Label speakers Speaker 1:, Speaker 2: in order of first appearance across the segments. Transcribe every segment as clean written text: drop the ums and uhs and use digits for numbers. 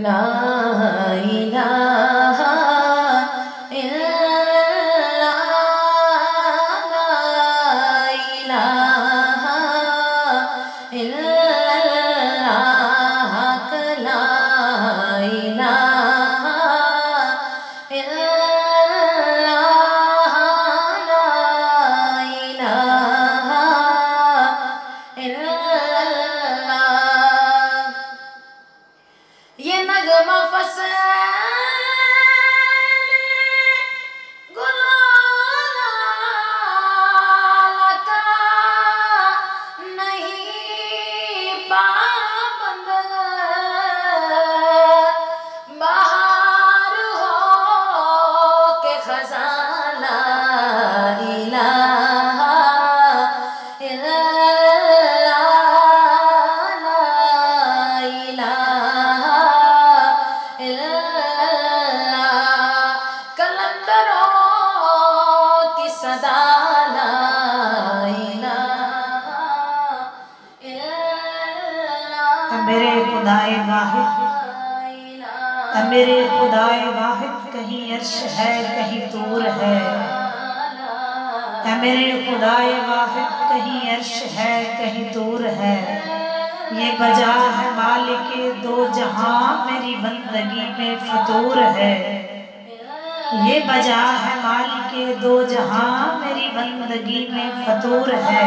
Speaker 1: لا الہ الا اللہ لا الہ الا اللہ لا الہ الا اللہ لا الہ الا اللہ یہ نغمہ فصل
Speaker 2: میرے خدائے واحد، میرے خدائے واحد، کہیں عرش ہے کہیں طور ہے، میرے خدائے واحد، کہیں عرش ہے کہیں طور ہے، یہ بجا ہے مالک دو جہاں میری بندگی میں فطور ہے، یہ بجا ہے مالک دو جہاں میری بندگی میں فطور ہے،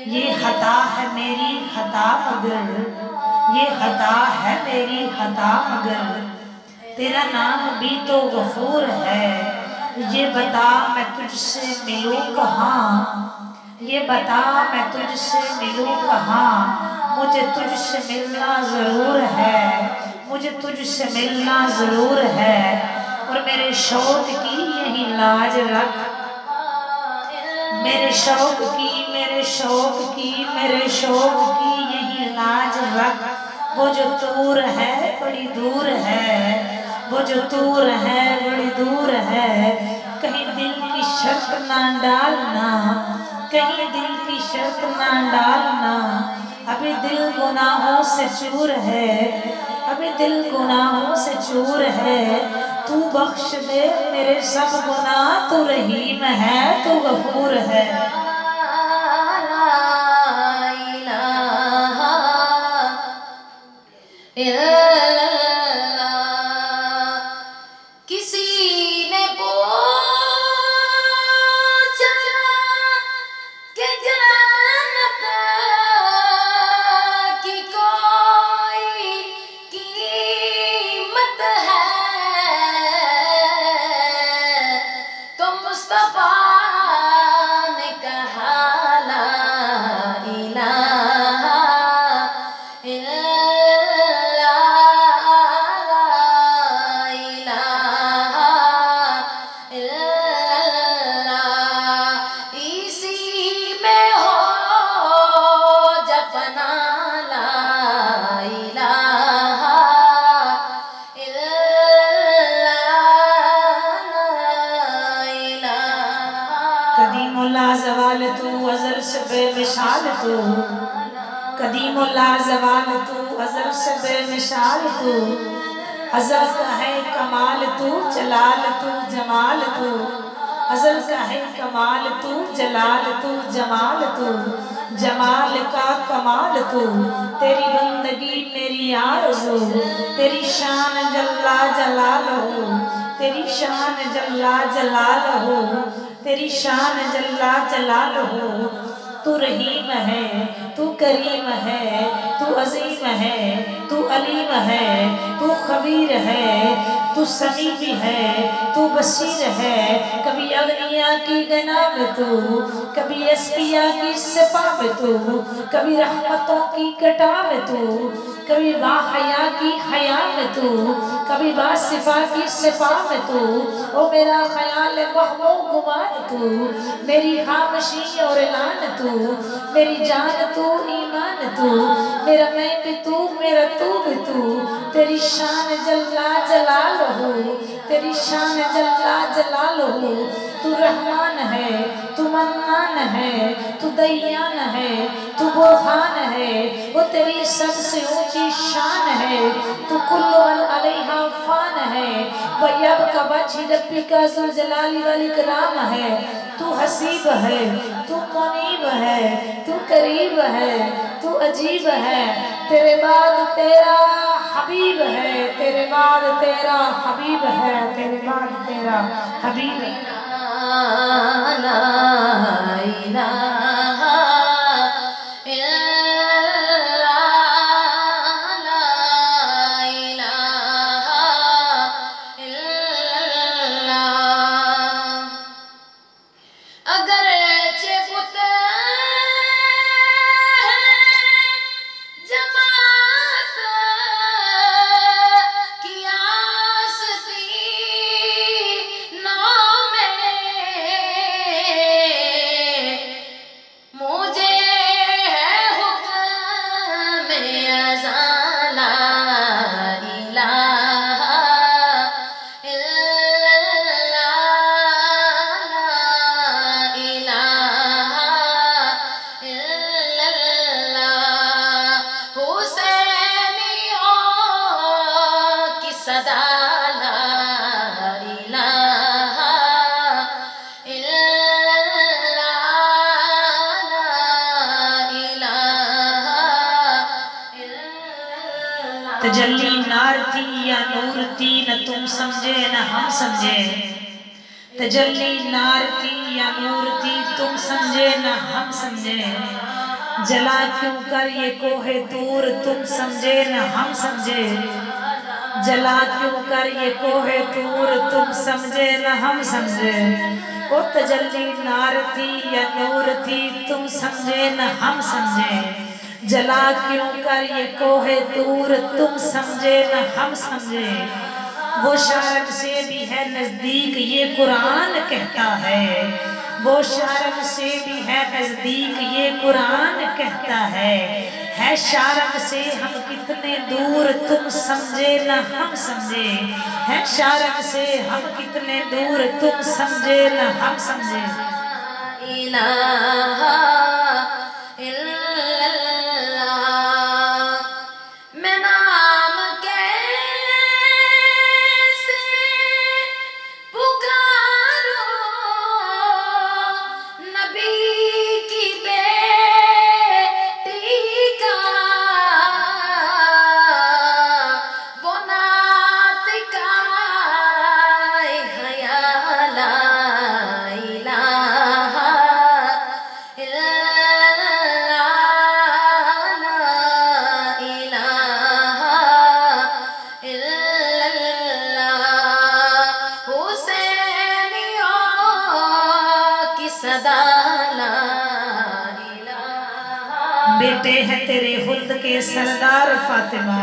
Speaker 2: یہ خطا ہے میری خطا مگر، یہ خطا ہے میری خطا مگر، تیرا نام بھی تو غفور ہے، یہ بتا میں تجھ سے ملوں کہاں، یہ بتا میں تجھ سے ملوں کہاں، مجھے تجھ سے ملنا ضرور ہے، مجھے تجھ سے ملنا ضرور ہے، اور میرے شوق کی یہی لاج رکھ، میرے شوق کی میرے شوق کی میرے شوق کی یہی لاج رکھ، وہ جو طور ہے بڑی دور ہے، وہ جو طور ہے بڑی دور ہے، کہیں دل کی شرط نہ ڈالنا، کہیں دل کی شرط نہ ڈالنا، ابھی دل گناہوں سے چور ہے، ابھی دل گناہوں سے چور ہے، تو بخش دے میرے سب گناہ، تو رحیم ہے تو غفور ہے۔
Speaker 1: لا الہ الا اللہ کسی نے پوچھا کہ جنت کی کوئی قیمت ہے تو مصطفیٰ نے کہا لا الہ الا
Speaker 2: قدیم لا زوال تو ازل سے بے مثال تو، قدیم لا زوال تو ازل سے بے مثال تو، ازل کا ہے کمال تو جلال تو جمال تو، ازل کا ہے کمال تو جلال تو جمال تو، جمال کا کمال تو، تیری بندگی میری آرزو، تیری شان جلا جلالہ، تیری شان جلا جلالہ، تیری شان جلا جلالہ، تو رحیم ہے تو کریم ہے تو عظیم ہے تو علیم ہے تو خبیر ہے تو سمیع بھی ہے تو بصیر ہے، کبھی اغنیاء کی غنا میں تو، کبھی اسقیاء کی سپا میں تو، کبھی رحمتوں کی کٹا میں تو، کبھی باحیا کی حیا میں تو، کبھی باصفا کی صفا میں تو، او میرا خیال محمود گمان تو، میری خامشی اور اعلان تو، میری جان تو ایمان تو، میرا میں بھی تو میرا تو بھی تو، تیری شان جلا جلالہ، تیری شان جلا جلالہ، تو رحمان ہے تو منان ہے تو دیان ہے تو برہان ہے، وہ تیری سب سے اونچی شان ہے، تو کل من علیہا فان ہے وَيَبْقَ وَجْهُ رَبِّكَ ذُو الْجَلَالِ وَالْإِكْرَامِ ہے تو حسیب ہے تو منیب ہے تو قریب ہے تو عجیب ہے تیرے بعد تیرا حبیب ہے تیرے بعد تیرا حبیب ہے تیرے بعد تیرا حبیب ہے
Speaker 1: لا الہ الا اللہ لا الہ الا اللہ اگرچہ بت جماعت کی آستی نام مجھے ہے حکم ازاں لا الہ الا اللہ لا الہ الا اللہ حسینیوں کی صدا لا الہ الا اللہ لا الہ الا اللہ
Speaker 2: تجلی نار تھی یا نور تھی نہ تم سمجھے نہ ہم سمجھے تجلی نار تھی یا نور تھی تم سمجھے نہ ہم سمجھے جلا کیوں کر یہ کوہ طور تم سمجھے نہ ہم سمجھے جلا کیوں کر یہ کوہ طور تم سمجھے نہ ہم سمجھے وہ تجلی نار تھی یا نور تھی تم سمجھے نہ ہم سمجھے جلا کیوں کر یہ کوہ طور تم سمجھے نہ ہم سمجھے وہ شارب سے بھی ہے نزدیک یہ قرآن کہتا ہے وہ شارب سے بھی ہے نزدیک یہ قرآن کہتا ہے شارب سے ہم کتنے دور تم سمجھے نہ ہم سمجھے ہے شارب سے ہم کتنے دور تم سمجھے نہ ہم سمجھے
Speaker 1: الہ الا اللہ میں نام کیسے پکاروں نبی کی بیٹی کا وہ نعت کا حیا لا الہ الا اللہ لا الہ الا اللہ حسینیوں کی صدا لا الہ
Speaker 2: بیٹے ہیں تیرے خلد کے سردار فاطمہ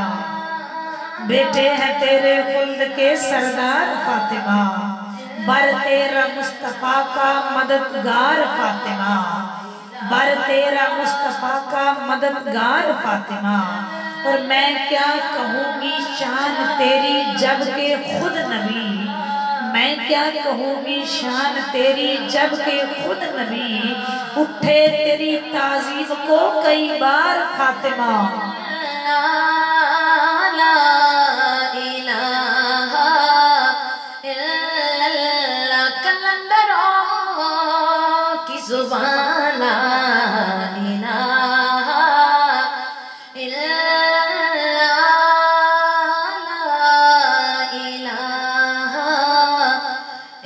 Speaker 2: بیٹے ہیں تیرے خلد کے سردار فاطمہ بر تیرا مصطفیٰ کا مددگار فاطمہ بر تیرا مصطفیٰ کا مددگار فاطمہ اور میں کیا کہوں گی شان تیری جب کہ خود نبی میں کیا کہوں گی شان تیری جب کہ خود نبی اٹھے تیری تعظیم کو کئی بار فاطمہ
Speaker 1: لا الہ الا اللہ کلندروں کی زبان لا الہ الا اللہ لا الہ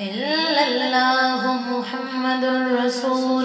Speaker 1: الا اللہ محمد رسول